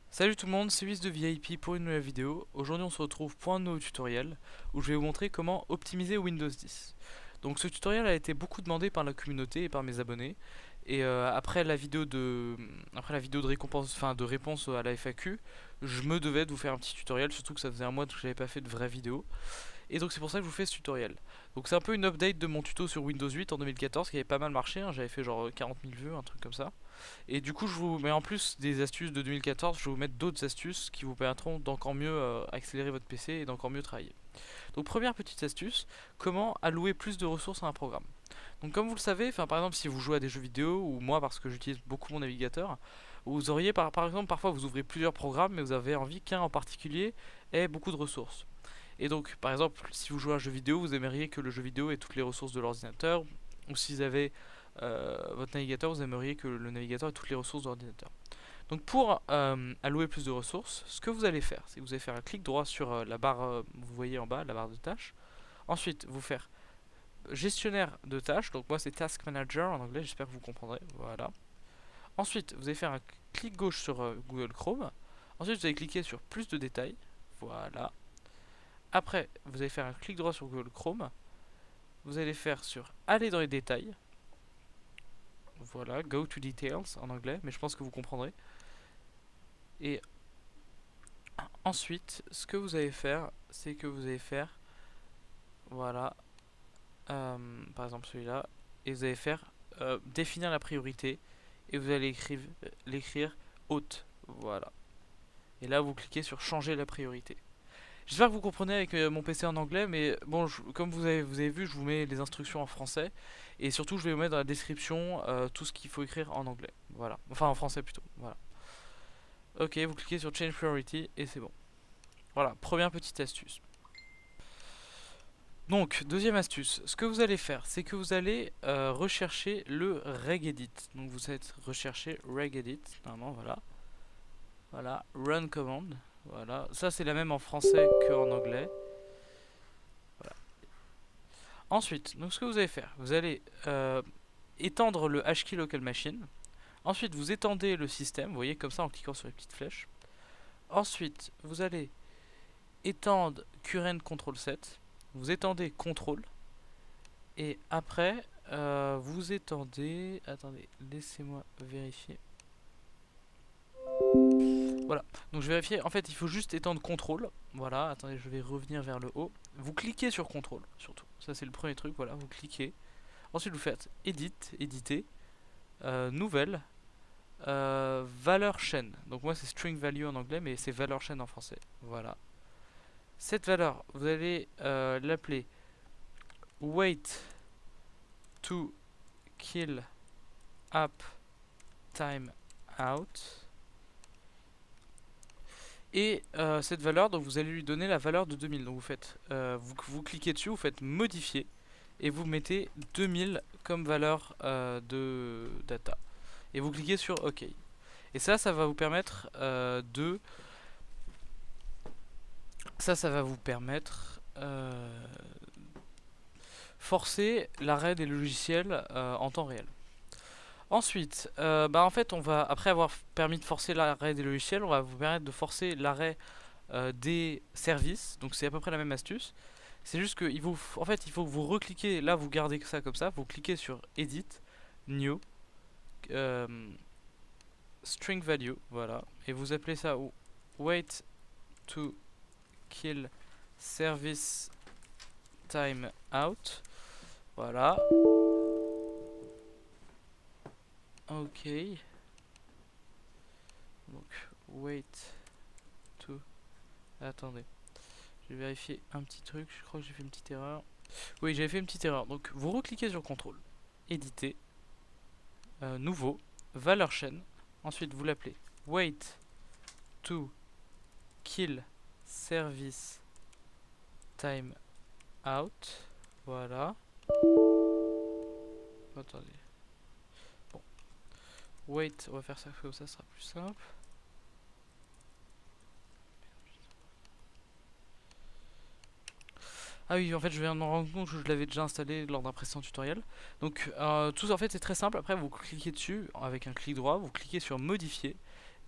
Salut tout le monde, c'est Wiz de VIP pour une nouvelle vidéo. Aujourd'hui on se retrouve pour un nouveau tutoriel où je vais vous montrer comment optimiser Windows 10. Donc ce tutoriel a été beaucoup demandé par la communauté et par mes abonnés. Et après la vidéo de récompense, enfin de réponse à la FAQ, je me devais de vous faire un petit tutoriel, surtout que ça faisait un mois que j'avais pas fait de vraie vidéo. Et donc c'est pour ça que je vous fais ce tutoriel. Donc c'est un peu une update de mon tuto sur Windows 8 en 2014 qui avait pas mal marché, hein. J'avais fait genre 40 000 vues, un truc comme ça. Et du coup je vous mets en plus des astuces de 2014, je vais vous mettre d'autres astuces qui vous permettront d'encore mieux accélérer votre PC et d'encore mieux travailler. Donc première petite astuce, comment allouer plus de ressources à un programme. Donc comme vous le savez, par exemple si vous jouez à des jeux vidéo, ou moi parce que j'utilise beaucoup mon navigateur, vous auriez par exemple parfois vous ouvrez plusieurs programmes mais vous avez envie qu'un en particulier ait beaucoup de ressources. Et donc, par exemple, si vous jouez à un jeu vidéo, vous aimeriez que le jeu vidéo ait toutes les ressources de l'ordinateur. Ou si vous avez votre navigateur, vous aimeriez que le navigateur ait toutes les ressources de l'ordinateur. Donc, pour allouer plus de ressources, ce que vous allez faire, c'est que vous allez faire un clic droit sur la barre, vous voyez en bas, la barre de tâches. Ensuite, vous faire gestionnaire de tâches. Donc, moi, c'est Task Manager en anglais, j'espère que vous comprendrez. Voilà. Ensuite, vous allez faire un clic gauche sur Google Chrome. Ensuite, vous allez cliquer sur plus de détails. Voilà. Après, vous allez faire un clic droit sur Google Chrome. Vous allez faire sur aller dans les détails. Voilà, go to details en anglais, mais je pense que vous comprendrez. Et ensuite, ce que vous allez faire, c'est que vous allez faire, voilà, par exemple celui-là, et vous allez faire définir la priorité, et vous allez l'écrire haute. Voilà. Et là, vous cliquez sur changer la priorité. J'espère que vous comprenez avec mon PC en anglais, mais bon, comme vous avez vu, je vous mets les instructions en français. Et surtout, je vais vous mettre dans la description tout ce qu'il faut écrire en anglais. Voilà. Enfin, en français plutôt. Voilà. Ok, vous cliquez sur Change Priority et c'est bon. Voilà, première petite astuce. Donc, deuxième astuce. Ce que vous allez faire, c'est que vous allez rechercher le regedit. Donc, vous allez rechercher regedit. Normalement, voilà. Voilà, run command. Voilà. Ça, c'est la même en français qu'en anglais. Ensuite, donc ce que vous allez faire, vous allez étendre le hashkey local machine. Ensuite, vous étendez le système, vous voyez, comme ça en cliquant sur les petites flèches. Ensuite, vous allez étendre current control set. Vous étendez control. Et après, vous étendez. Attendez, laissez-moi vérifier. Voilà, donc je vérifie. En fait, il faut juste étendre contrôle. Voilà, attendez, je vais revenir vers le haut. Vous cliquez sur contrôle, surtout. Ça, c'est le premier truc. Voilà, vous cliquez. Ensuite, vous faites edit, éditer, nouvelle, valeur chaîne. Donc, moi, c'est string value en anglais, mais c'est valeur chaîne en français. Voilà. Cette valeur, vous allez l'appeler wait to kill app time out. Et cette valeur, donc vous allez lui donner la valeur de 2000. Donc vous faites, vous cliquez dessus, vous faites modifier et vous mettez 2000 comme valeur de data. Et vous cliquez sur OK. Et ça va vous permettre ça va vous permettre forcer l'arrêt des logiciels en temps réel. Ensuite, en fait, on va après avoir permis de forcer l'arrêt des logiciels, on va vous permettre de forcer l'arrêt des services. Donc c'est à peu près la même astuce. C'est juste que en fait, il faut que vous recliquez. Là, vous gardez ça comme ça. Vous cliquez sur Edit, New, euh, String Value, voilà, et vous appelez ça Wait to kill service time out. Voilà. Ok. Donc wait to. Attendez. Je vais vérifier un petit truc. Je crois que j'ai fait une petite erreur. Oui, j'avais fait une petite erreur. Donc vous recliquez sur contrôle, éditer, nouveau, valeur chaîne. Ensuite vous l'appelez wait to kill service time out. Voilà. Attendez. Bon. Wait, on va faire ça comme ça sera plus simple. Ah oui, en fait, je viens de me rendre compte que je l'avais déjà installé lors d'un précédent tutoriel. Donc, tout en fait, c'est très simple. Après, vous cliquez dessus avec un clic droit, vous cliquez sur modifier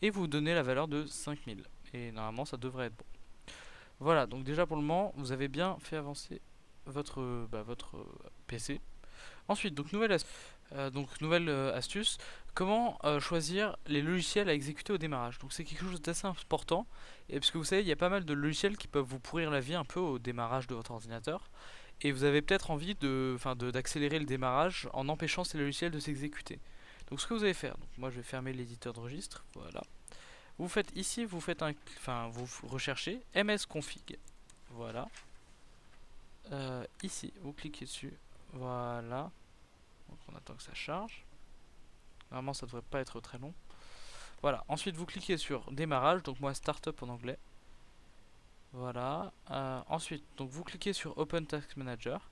et vous donnez la valeur de 5000. Et normalement ça devrait être bon. Voilà, donc déjà pour le moment, vous avez bien fait avancer votre PC. Ensuite, donc nouvelle astuce, comment choisir les logiciels à exécuter au démarrage. Donc c'est quelque chose d'assez important, et parce que vous savez, il y a pas mal de logiciels qui peuvent vous pourrir la vie un peu au démarrage de votre ordinateur, et vous avez peut-être envie d'accélérer le démarrage en empêchant ces logiciels de s'exécuter. Donc ce que vous allez faire, donc moi je vais fermer l'éditeur de registre, voilà. Vous faites ici, vous recherchez msconfig, voilà. Ici, vous cliquez dessus, voilà. Donc on attend que ça charge. Normalement ça devrait pas être très long. Voilà, ensuite vous cliquez sur démarrage, donc moi startup en anglais. Voilà. Ensuite, donc vous cliquez sur Open Task Manager.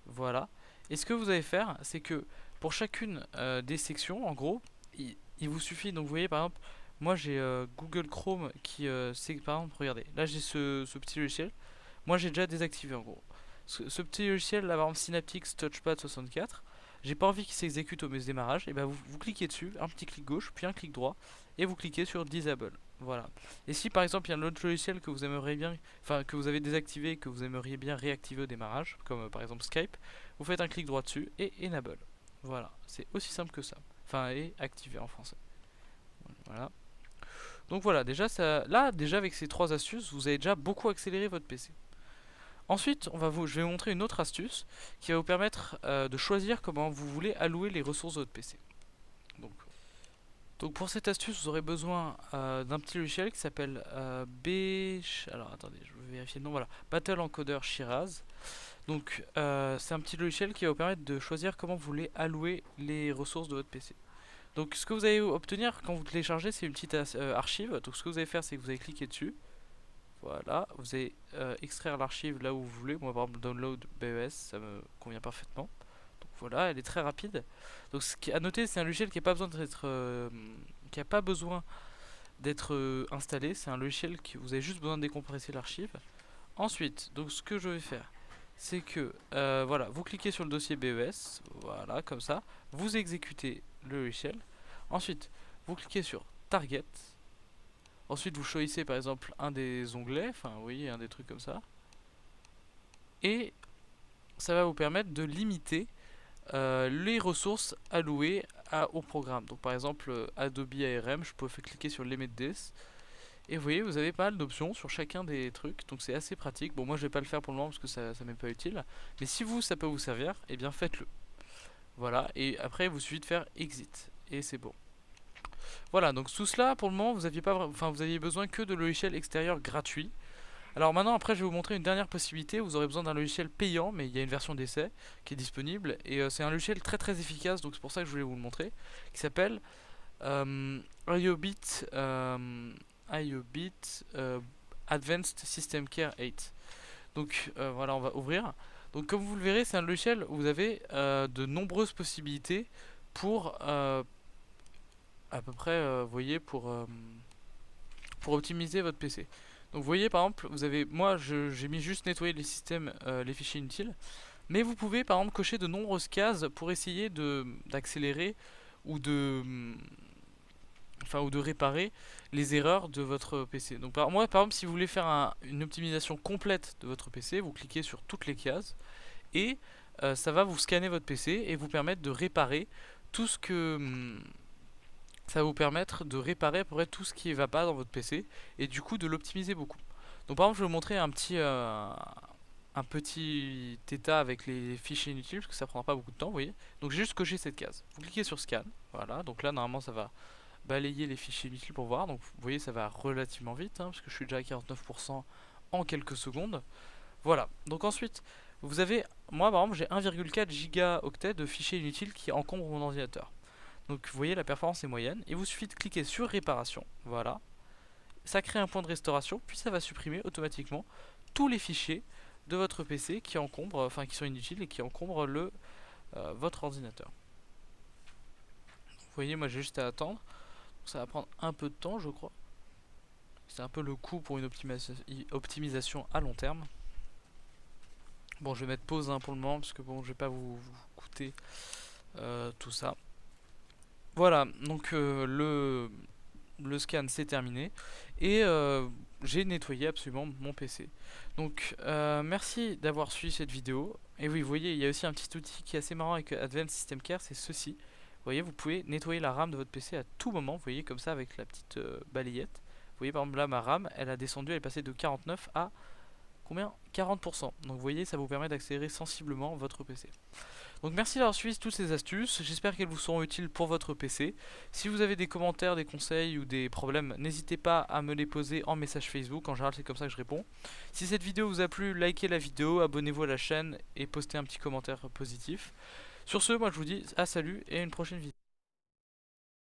Voilà. Et ce que vous allez faire, c'est que pour chacune des sections, en gros, il vous suffit, donc vous voyez par exemple, moi j'ai Google Chrome qui, c'est par exemple, regardez, là j'ai ce petit logiciel, moi j'ai déjà désactivé en gros. Ce petit logiciel là, par exemple Synaptics Touchpad 64, j'ai pas envie qu'il s'exécute au démarrage, et ben vous cliquez dessus, un petit clic gauche, puis un clic droit, et vous cliquez sur Disable. Voilà. Et si par exemple il y a un autre logiciel que vous aimeriez bien, enfin que vous avez désactivé et que vous aimeriez bien réactiver au démarrage, comme par exemple Skype, vous faites un clic droit dessus et Enable. Voilà, c'est aussi simple que ça. Enfin, et activer en français. Voilà. Donc voilà, déjà là, déjà avec ces trois astuces, vous avez déjà beaucoup accéléré votre PC. Ensuite, je vais vous montrer une autre astuce qui va vous permettre de choisir comment vous voulez allouer les ressources de votre PC. Donc pour cette astuce, vous aurez besoin d'un petit logiciel qui s'appelle alors attendez, je vais vérifier le nom. Voilà, Battle Encoder Shiraz. Donc c'est un petit logiciel qui va vous permettre de choisir comment vous voulez allouer les ressources de votre PC. Donc ce que vous allez obtenir quand vous téléchargez, c'est une petite archive. Donc ce que vous allez faire, c'est que vous allez cliquer dessus. Voilà, vous allez extraire l'archive là où vous voulez. Moi par exemple download BES, ça me convient parfaitement. Donc voilà, elle est très rapide. Donc ce qui est à noter, c'est un logiciel qui n'a pas besoin d'être installé. C'est un logiciel qui vous avez juste besoin de décompresser l'archive. Ensuite, donc ce que je vais faire, c'est que voilà, vous cliquez sur le dossier BES, voilà, comme ça, vous exécutez le logiciel. Ensuite, vous cliquez sur Target. Ensuite, vous choisissez par exemple un des onglets, enfin oui, un des trucs comme ça. Et ça va vous permettre de limiter les ressources allouées au programme. Donc par exemple, Adobe ARM, je peux cliquer sur Limit This. Et vous voyez, vous avez pas mal d'options sur chacun des trucs, donc c'est assez pratique. Bon, moi je vais pas le faire pour le moment parce que ça m'est pas utile. Mais si ça peut vous servir, eh bien faites-le. Voilà, et après il vous suffit de faire Exit. Et c'est bon. Voilà, donc tout cela, pour le moment, vous aviez besoin que de logiciels extérieurs gratuits. Alors maintenant, après, je vais vous montrer une dernière possibilité. Vous aurez besoin d'un logiciel payant, mais il y a une version d'essai qui est disponible. Et c'est un logiciel très très efficace, donc c'est pour ça que je voulais vous le montrer, qui s'appelle IOBIT, Advanced System Care 8. Donc voilà, on va ouvrir. Donc comme vous le verrez, c'est un logiciel où vous avez de nombreuses possibilités pour à peu près, vous voyez, pour optimiser votre PC. Donc vous voyez par exemple, j'ai mis juste nettoyer les systèmes, les fichiers inutiles, mais vous pouvez par exemple cocher de nombreuses cases pour essayer d'accélérer ou ou de réparer les erreurs de votre PC. Donc par exemple, si vous voulez faire une optimisation complète de votre PC, vous cliquez sur toutes les cases et ça va vous scanner votre PC et vous permettre de réparer tout ce que ça va vous permettre de réparer à peu près tout ce qui ne va pas dans votre PC et du coup de l'optimiser beaucoup. Donc par exemple, je vais vous montrer un petit état avec les fichiers inutiles parce que ça prendra pas beaucoup de temps, vous voyez. Donc j'ai juste coché cette case. Vous cliquez sur Scan, voilà. Donc là normalement ça va balayer les fichiers inutiles pour voir. Donc vous voyez, ça va relativement vite parce que je suis déjà à 49% en quelques secondes. Voilà. Donc ensuite, vous avez, moi par exemple, j'ai 1,4 gigaoctets de fichiers inutiles qui encombrent mon ordinateur. Donc vous voyez, la performance est moyenne. Il vous suffit de cliquer sur réparation. Voilà. Ça crée un point de restauration, puis ça va supprimer automatiquement tous les fichiers de votre PC qui encombrent, enfin qui sont inutiles et qui encombrent votre ordinateur. Vous voyez, moi j'ai juste à attendre. Ça va prendre un peu de temps, je crois. C'est un peu le coût pour une optimisation à long terme. Bon, je vais mettre pause pour le moment parce que bon, je vais pas vous coûter tout ça. Voilà, donc le scan c'est terminé et j'ai nettoyé absolument mon PC. Donc merci d'avoir suivi cette vidéo. Et oui, vous voyez, il y a aussi un petit outil qui est assez marrant avec Advanced System Care, c'est ceci. Vous voyez, vous pouvez nettoyer la RAM de votre PC à tout moment, vous voyez, comme ça avec la petite balayette. Vous voyez, par exemple, là, ma RAM, elle a descendu, elle est passée de 49 à combien 40%. Donc vous voyez, ça vous permet d'accélérer sensiblement votre PC. Donc merci d'avoir suivi toutes ces astuces, j'espère qu'elles vous seront utiles pour votre PC. Si vous avez des commentaires, des conseils ou des problèmes, n'hésitez pas à me les poser en message Facebook, en général c'est comme ça que je réponds. Si cette vidéo vous a plu, likez la vidéo, abonnez-vous à la chaîne et postez un petit commentaire positif. Sur ce, moi je vous dis à salut et à une prochaine vidéo.